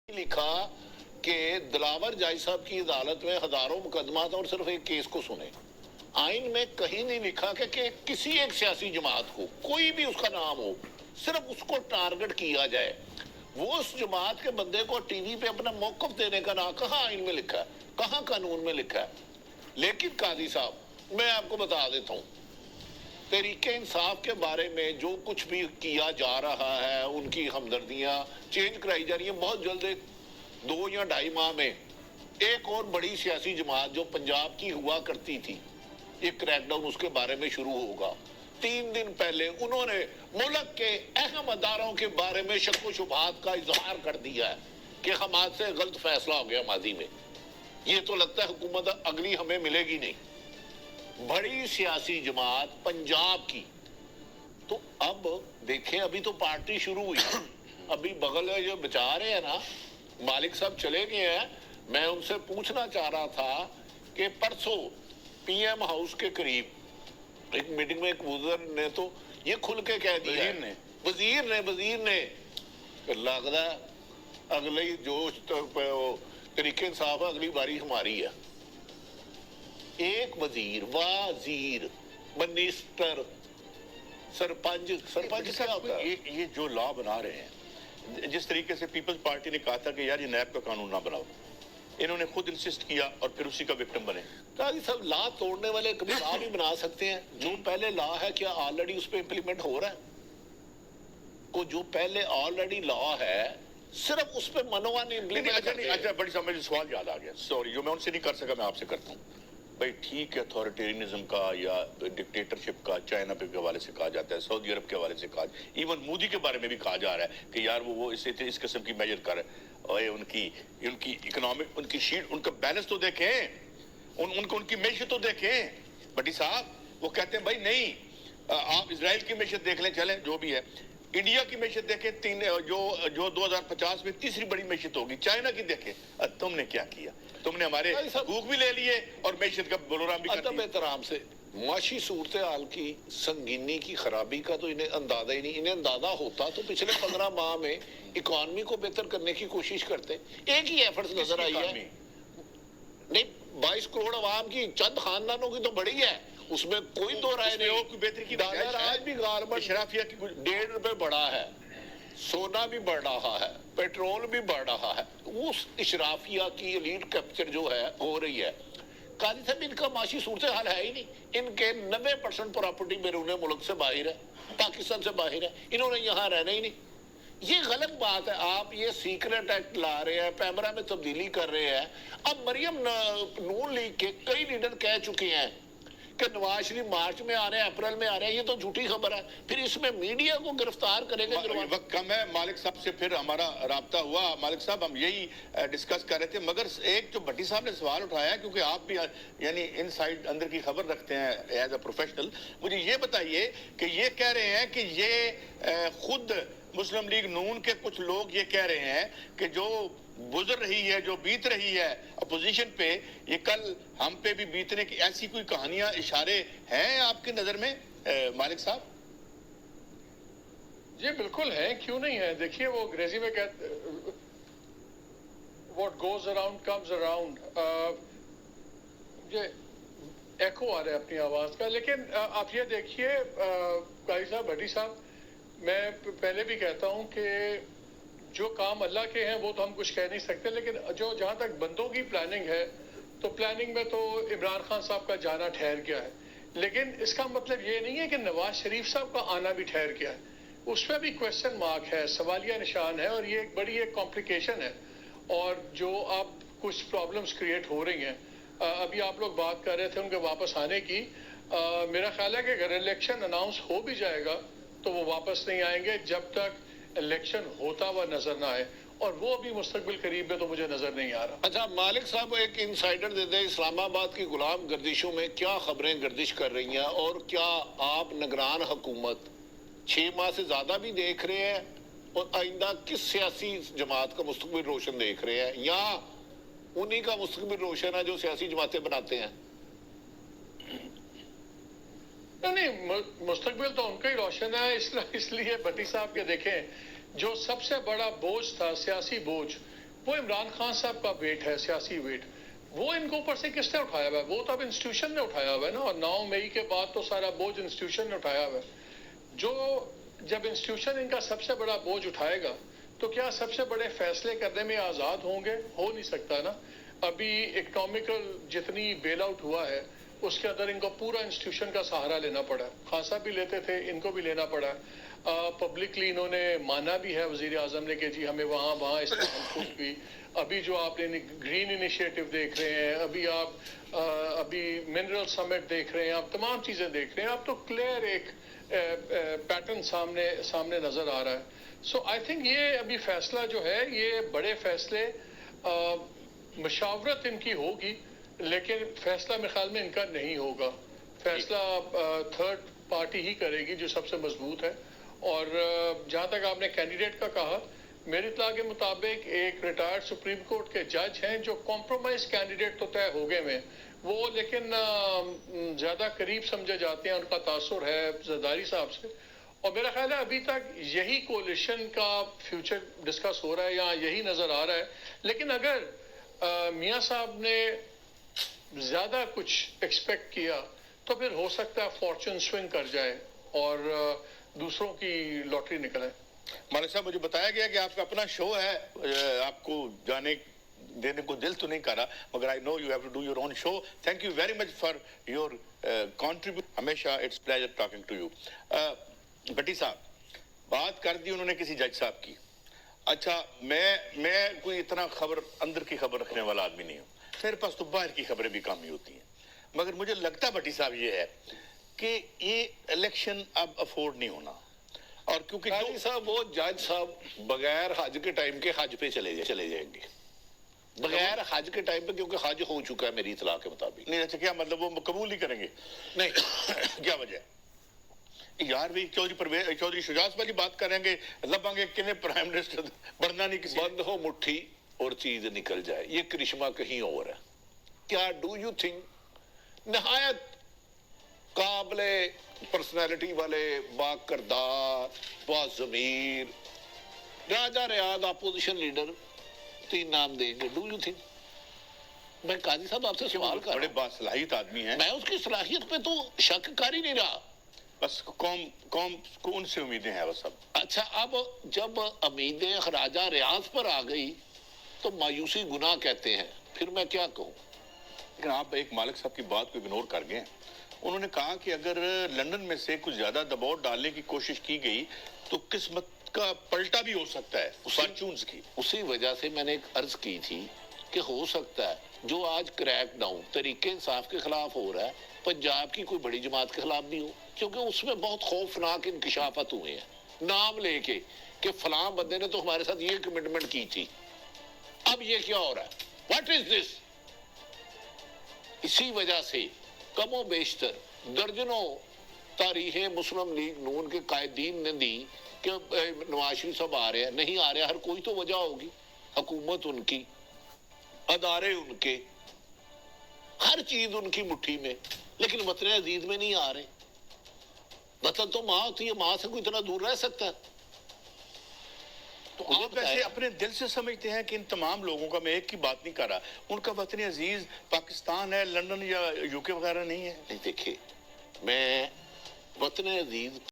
لکھا کہ دلاور جائی صاحب کی عدالت میں ہزاروں مقدمات اور صرف ایک کیس کو سنے. آئین میں کہیں نہیں لکھا کہ کسی ایک سیاسی جماعت کو کوئی بھی اس کا نام ہو صرف اس کو ٹارگٹ کیا جائے. وہ اس جماعت کے بندے کو ٹی وی پہ اپنا موقف دینے کا نام کہاں آئین میں لکھا ہے, کہاں قانون میں لکھا ہے. لیکن قاضی صاحب میں آپ کو بتا دیتا ہوں, تحریک انصاف کے بارے میں جو کچھ بھی کیا جا رہا ہے, ان کی ہمدردیاں چینج کرائی جا رہی ہیں. بہت جلد 2 یا 2.5 ماہ میں ایک اور بڑی سیاسی جماعت جو پنجاب کی ہوا کرتی تھی, یہ کریک ڈاؤن اس کے بارے میں شروع ہوگا. 3 دن پہلے انہوں نے ملک کے اہم اداروں کے بارے میں شک و شبہات کا اظہار کر دیا ہے کہ حماد سے غلط فیصلہ ہو گیا ماضی میں. یہ تو لگتا ہے حکومت اگلی ہمیں ملے گی نہیں. بڑی سیاسی جماعت پنجاب کی. تو اب دیکھیں, ابھی تو پارٹی شروع ہوئی, ابھی بغل میں جو بچا رہے ہیں نا, مالک صاحب چلے گئے ہیں. میں ان سے پوچھنا چاہ رہا تھا کہ پرسوں پی ایم ہاؤس کے قریب ایک میٹنگ میں ایک وزیر نے تو یہ کھل کے کہہ دیا, وزیر نے لگتا ہے اگلی جو طریق انصاف ہے اگلی باری ہماری ہے. ایک وزیر منسٹر سرپنچ کیا ہوتا ہے؟ یہ جو لا بنا رہے ہیں, جس طریقے سے پیپلز پارٹی نے کہا تھا کہ یار یہ نیب کا قانون نہ بناؤ, انہوں نے خود انسسٹ کیا اور پھر اسی کا وکٹم بنے. قاضی صاحب, لا توڑنے والے کبھی لا بھی بنا سکتے ہیں. جو پہلے لا ہے کیا آلریڈی اس پہ امپلیمنٹ ہو رہا ہے؟ کو جو پہلے آلریڈی لا ہے صرف اس پہ منوان امپلیمنٹ کرتے ہیں. اچھا, بڑی سمجھ سوال یاد آ گیا, سوری, جو میں ان سے نہیں کر سکا میں آپ سے کرتا ہوں. بھائی ٹھیک ہے, اتھارٹیرینزم کا یا ڈکٹیٹرشپ کا چائنا کے حوالے سے کہا جاتا ہے, سعودی عرب کے حوالے سے کہا, ایون مودی کے بارے میں بھی کہا جا رہا ہے کہ یار وہ اس قسم کی میجر کر رہے ہیں. اور ان کی اکنامک, ان کی شیٹ, ان کا بیلنس تو دیکھیں, ان کی معیشت تو دیکھیں. بٹی صاحب وہ کہتے ہیں بھائی نہیں, آپ اسرائیل کی معیشت دیکھ لیں, چلیں جو بھی ہے, انڈیا کی معیشت دیکھیں, جو 2050 میں تیسری بڑی معیشت ہوگی, چائنا کی دیکھیں. تم نے کیا کیا؟ تم نے ہمارے حقوق بھی لے لیے اور معیشت کا بلورام بھی کر دیا. ادب احترام سے معاشی صورتحال کی سنگینی کی خرابی کا تو انہیں اندازہ ہی نہیں. انہیں اندازہ ہوتا تو پچھلے 15 ماہ میں اکانومی کو بہتر کرنے کی کوشش کرتے. ایک ہی ایفرٹس نظر آئی ہے, نہیں 22 کروڑ عوام کی, چند خاندانوں کی تو بڑی ہے, اس میں کوئی دو رائے نہیں. بہتری کی ڈالر آج بھی غالباً شرافیہ کی ₹1.5 بڑھا ہے, سونا بھی بڑھ رہا ہے, پیٹرول بھی بڑھ رہا ہے. اس اشرافیہ کی ایلیٹ کیپچر جو ہے ہو رہی ہے. قاضی صاحب, ان کا معاشی صورتحال ہے ہی نہیں. ان کے 90% پراپرٹی بیرون ملک سے باہر ہے, پاکستان سے باہر ہے. انہوں نے یہاں رہنا ہی نہیں. یہ غلط بات ہے. آپ یہ سیکرٹ ایکٹ لا رہے ہیں, پیمرا میں تبدیلی کر رہے ہیں. اب مریم نون لیگ کے کئی لیڈر کہہ چکے ہیں کہ نواز شریف مارچ میں آ رہے ہیں, اپریل میں آ رہے ہیں. یہ تو جھوٹی خبر ہے. پھر اس میں میڈیا کو گرفتار کرے گا. وقت کم ہے, مالک صاحب سے پھر ہمارا رابطہ ہوا. مالک صاحب ہم یہی ڈسکس کر رہے تھے, مگر ایک جو بھٹی صاحب نے سوال اٹھایا, کیونکہ آپ بھی یعنی ان سائڈ اندر کی خبر رکھتے ہیں ایز اے پروفیشنل, مجھے یہ بتائیے کہ یہ کہہ رہے ہیں کہ یہ خود مسلم لیگ نون کے کچھ لوگ یہ کہہ رہے ہیں کہ جو گزر رہی ہے, جو بیت رہی ہے اپوزیشن پہ, یہ کل ہم پہ بھی بیتنے کی ایسی کوئی کہانیاں, اشارے ہیں آپ کی نظر میں مالک صاحب؟ جی بالکل ہیں, کیوں نہیں ہے. دیکھیے وہ انگریزی میں کہتے what goes around comes around. یہ ایکو آ رہا ہے اپنی آواز کا. لیکن آپ یہ دیکھیے قاضی صاحب, بھٹی صاحب, میں پہلے بھی کہتا ہوں کہ جو کام اللہ کے ہیں وہ تو ہم کچھ کہہ نہیں سکتے, لیکن جہاں تک بندوں کی پلاننگ ہے تو پلاننگ میں تو عمران خان صاحب کا جانا ٹھہر گیا ہے. لیکن اس کا مطلب یہ نہیں ہے کہ نواز شریف صاحب کا آنا بھی ٹھہر گیا ہے. اس پہ بھی کویسچن مارک ہے, سوالیہ نشان ہے, اور یہ ایک بڑی ایک کمپلیکیشن ہے. اور جو آپ کچھ پرابلمز کریٹ ہو رہی ہیں, ابھی آپ لوگ بات کر رہے تھے ان کے واپس آنے کی. میرا خیال ہے کہ اگر الیکشن اناؤنس ہو بھی جائے گا تو وہ واپس نہیں آئیں گے جب تک الیکشن ہوتا ہوا نظر نہ آئے, اور وہ بھی مستقبل قریب میں تو مجھے نظر نہیں آ رہا. اچھا مالک صاحب, ایک انسائیڈر دیتے ہیں, اسلام آباد کی غلام گردشوں میں کیا خبریں گردش کر رہی ہیں, اور کیا آپ نگران حکومت 6 ماہ سے زیادہ بھی دیکھ رہے ہیں, اور آئندہ کس سیاسی جماعت کا مستقبل روشن دیکھ رہے ہیں, یا انہی کا مستقبل روشن ہے جو سیاسی جماعتیں بناتے ہیں؟ نہیں, مستقبل تو ان کا ہی روشن ہے. اس لیے بھٹی صاحب کے دیکھیں, جو سب سے بڑا بوجھ تھا, سیاسی بوجھ, وہ عمران خان صاحب کا ویٹ ہے, سیاسی ویٹ, وہ ان کو اوپر سے کس نے اٹھایا ہوا ہے؟ وہ تو اب انسٹیٹیوشن نے اٹھایا ہوا ہے نا, اور 9 مئی کے بعد تو سارا بوجھ انسٹیٹیوشن نے اٹھایا ہوا ہے. جو جب انسٹیٹیوشن ان کا سب سے بڑا بوجھ اٹھائے گا تو کیا سب سے بڑے فیصلے کرنے میں آزاد ہوں گے؟ ہو نہیں سکتا نا. ابھی اکنامیکل جتنی بیل آؤٹ ہوا ہے اس کے اندر ان کو پورا انسٹیٹیوشن کا سہارا لینا پڑا. خان صاحب بھی لیتے تھے, ان کو بھی لینا پڑا. پبلکلی انہوں نے مانا بھی ہے وزیر اعظم نے کہ جی ہمیں وہاں اس بھی. ابھی جو آپ نے گرین انیشیٹو دیکھ رہے ہیں, ابھی منرل سمٹ دیکھ رہے ہیں, آپ تمام چیزیں دیکھ رہے ہیں, آپ تو کلیئر ایک پیٹرن سامنے نظر آ رہا ہے. سو آئی تھنک یہ ابھی فیصلہ جو ہے, یہ بڑے فیصلے مشاورت ان کی ہوگی, لیکن فیصلہ میرے خیال میں ان کا نہیں ہوگا. فیصلہ تھرڈ پارٹی ہی کرے گی جو سب سے مضبوط ہے. اور جہاں تک آپ نے کینڈیڈیٹ کا کہا, میری اطلاع کے مطابق ایک ریٹائرڈ سپریم کورٹ کے جج ہیں جو کمپرومائز کینڈیڈیٹ تو طے ہو گئے ہیں وہ, لیکن زیادہ قریب سمجھے جاتے ہیں, ان کا تاثر ہے زرداری صاحب سے. اور میرا خیال ہے ابھی تک یہی کولیشن کا فیوچر ڈسکس ہو رہا ہے یا یہی نظر آ رہا ہے. لیکن اگر میاں صاحب نے زیادہ کچھ ایکسپیکٹ کیا تو پھر ہو سکتا ہے فارچون سوئنگ کر جائے اور دوسروں کی لاٹری نکلے. مالک صاحب, مجھے بتایا گیا کہ آپ کا اپنا شو ہے, آپ کو جانے دینے کو دل تو نہیں کر رہا, مگر I know you have to do your own show. Thank you very much for your contribute. ہمیشہ it's pleasure talking to you. Bitti صاحب, بات کر دی انہوں نے کسی جج صاحب کی. اچھا, میں کوئی اتنا اندر کی خبر رکھنے والا آدمی نہیں ہوں, میرے پاس تو باہر کی خبریں بھی کم ہی ہوتی ہیں. مگر مجھے لگتا بٹی صاحب یہ ہے کہ یہ الیکشن اب افورڈ نہیں ہونا. اور کیونکہ قاضی صاحب, وہ جج صاحب بغیر حج کے ٹائم کے حج پہ چلے جائیں گے, بغیر حج کے ٹائم پہ, کیونکہ حج ہو چکا ہے میری اطلاع کے مطابق. نہیں, اچھا, کیا مطلب وہ قبول نہیں کریں گے؟ نہیں. کیا وجہ ہے یار؟ بھی چودھری شجاعت والی بات کریں گے, لباں گے کنے پرائم منسٹر بڑھنا نہیں کسی. بند ہو مٹھی اور چیز نکل جائے, یہ کرشمہ کہیں اور ہے. کیا ڈو یو تھنک نہایت قابل پرسنالٹی والے, با کردار, با ضمیر راجہ ریاض اپوزیشن لیڈر 3 نام دیں گے؟ Do you think? میں قاضی صاحب آپ سے سوال کر بڑے رہا ہوں, باصلاحیت آدمی ہیں, میں اس کی صلاحیت پہ تو شک کر ہی نہیں رہا. بس قوم کو ان سے امیدیں ہیں بس. اب اچھا, اب جب امیدیں راجہ ریاض پر آ گئی تو مایوسی گناہ کہتے ہیں, پھر میں کیا کہوں. لیکن آپ ایک مالک صاحب کی بات کو اگنور کر گئے. انہوں نے کہا کہ اگر لندن میں سے کچھ زیادہ دباؤ ڈالنے کی کوشش کی گئی تو قسمت کا پلٹا بھی ہو سکتا ہے فارچونز کی. اسی وجہ سے میں نے ایک عرض کی تھی کہ ہو سکتا ہے جو آج کریک ڈاؤن طریقے انصاف کے خلاف ہو رہا ہے, پنجاب کی کوئی بڑی جماعت کے خلاف بھی ہو, کیونکہ اس میں بہت خوفناک انکشافات ہوئے ہیں, نام لے کے کہ فلاں بندے نے تو ہمارے ساتھ یہ کمٹمنٹ کی تھی, اب یہ کیا ہو رہا ہے, واٹ از دس. اسی وجہ سے کم و بیشتر درجنوں تاریخیں مسلم لیگ نون کے قائدین نے دی کہ نواز شریف صاحب آ رہے ہیں, نہیں آ رہے ہیں, ہر کوئی تو وجہ ہوگی. حکومت ان کی, ادارے ان کے, ہر چیز ان کی مٹھی میں, لیکن وطن عزیز میں نہیں آ رہے. وطن تو ماں ہوتی ہے, ماں سے کوئی اتنا دور رہ سکتا ہے؟ تو آپ ایسے اپنے دل سے سمجھتے ہیں کہ ان تمام لوگوں کا, میں ایک کی بات نہیں کر رہا, ان کا وطن عزیز پاکستان ہے, لندن یا UK وغیرہ نہیں ہے؟ نہیں, دیکھیں, میں وطن عزیز